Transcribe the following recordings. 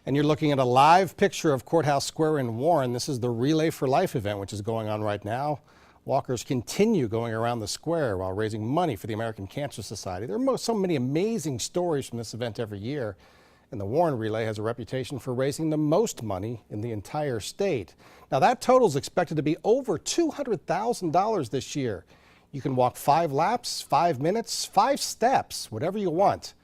And you're looking at a live picture of Courthouse Square in Warren. This is the Relay for Life event, which is going on right now. Walkers continue going around the square while raising money for the American Cancer Society. There are so many amazing stories from this event every year. And the Warren Relay has a reputation for raising the most money in the entire state. Now that total is expected to be over $200,000 this year. You can walk 5 laps, 5 minutes, 5 steps, whatever you want.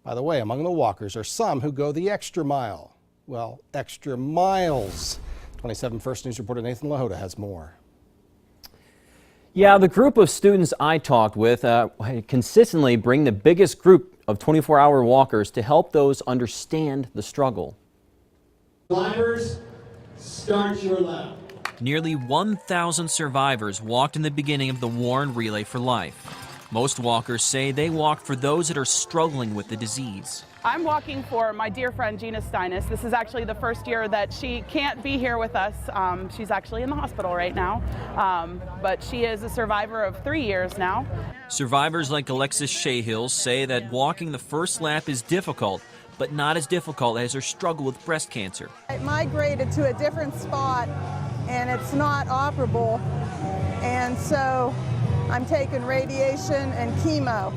By the way, among the walkers are some who go the extra mile. Well, extra miles. 27 First News reporter Nathan Lehota has more. Yeah, the group of students I talked with consistently bring the biggest group of 24-hour walkers to help those understand the struggle. Survivors, start your lap. Nearly 1,000 survivors walked in the beginning of the Warren Relay for Life. Most walkers say they walk for those that are struggling with the disease. I'm walking for my dear friend Gina Steinis. This is actually the first year that she can't be here with us. She's actually in the hospital right now, but she is a survivor of 3 years now. Survivors like Alexis Shahill say that walking the first lap is difficult, but not as difficult as her struggle with breast cancer. I migrated to a different spot and it's not operable, and so I'm taking radiation and chemo.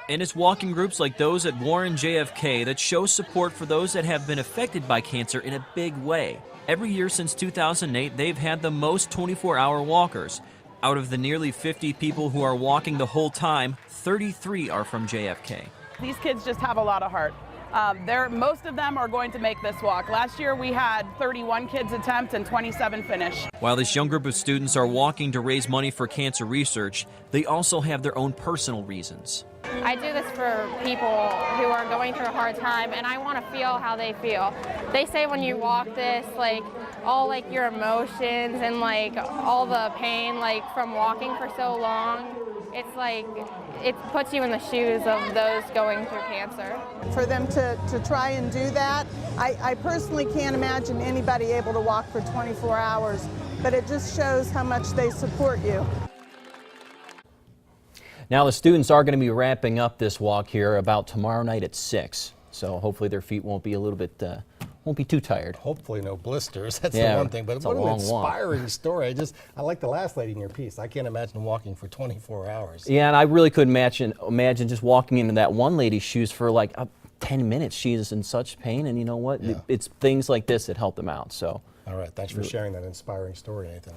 And it's walking groups like those at Warren JFK that show support for those that have been affected by cancer in a big way. Every year since 2008, they've had the most 24-hour walkers. Out of the nearly 50 people who are walking the whole time, 33 are from JFK. These kids just have a lot of heart. Most of them are going to make this walk. Last year we had 31 kids attempt and 27 finish. While this young group of students are walking to raise money for cancer research, they also have their own personal reasons. I do this for people who are going through a hard time, and I want to feel how they feel. They say when you walk this, all your emotions and all the pain from walking for so long, it puts you in the shoes of those going through cancer. For them to try and do that, I personally can't imagine anybody able to walk for 24 hours, but it just shows how much they support you. Now the students are going to be wrapping up this walk here about tomorrow night at 6. So hopefully their feet won't be a little bit, won't be too tired. Hopefully no blisters. That's the one thing. But what an inspiring walk. story. I like the last lady in your piece. I can't imagine walking for 24 hours. Yeah, and I really couldn't imagine just walking into that one lady's shoes for 10 minutes. She is in such pain, and you know what? Yeah. It's things like this that help them out. So. All right. Thanks for sharing that inspiring story, Nathan.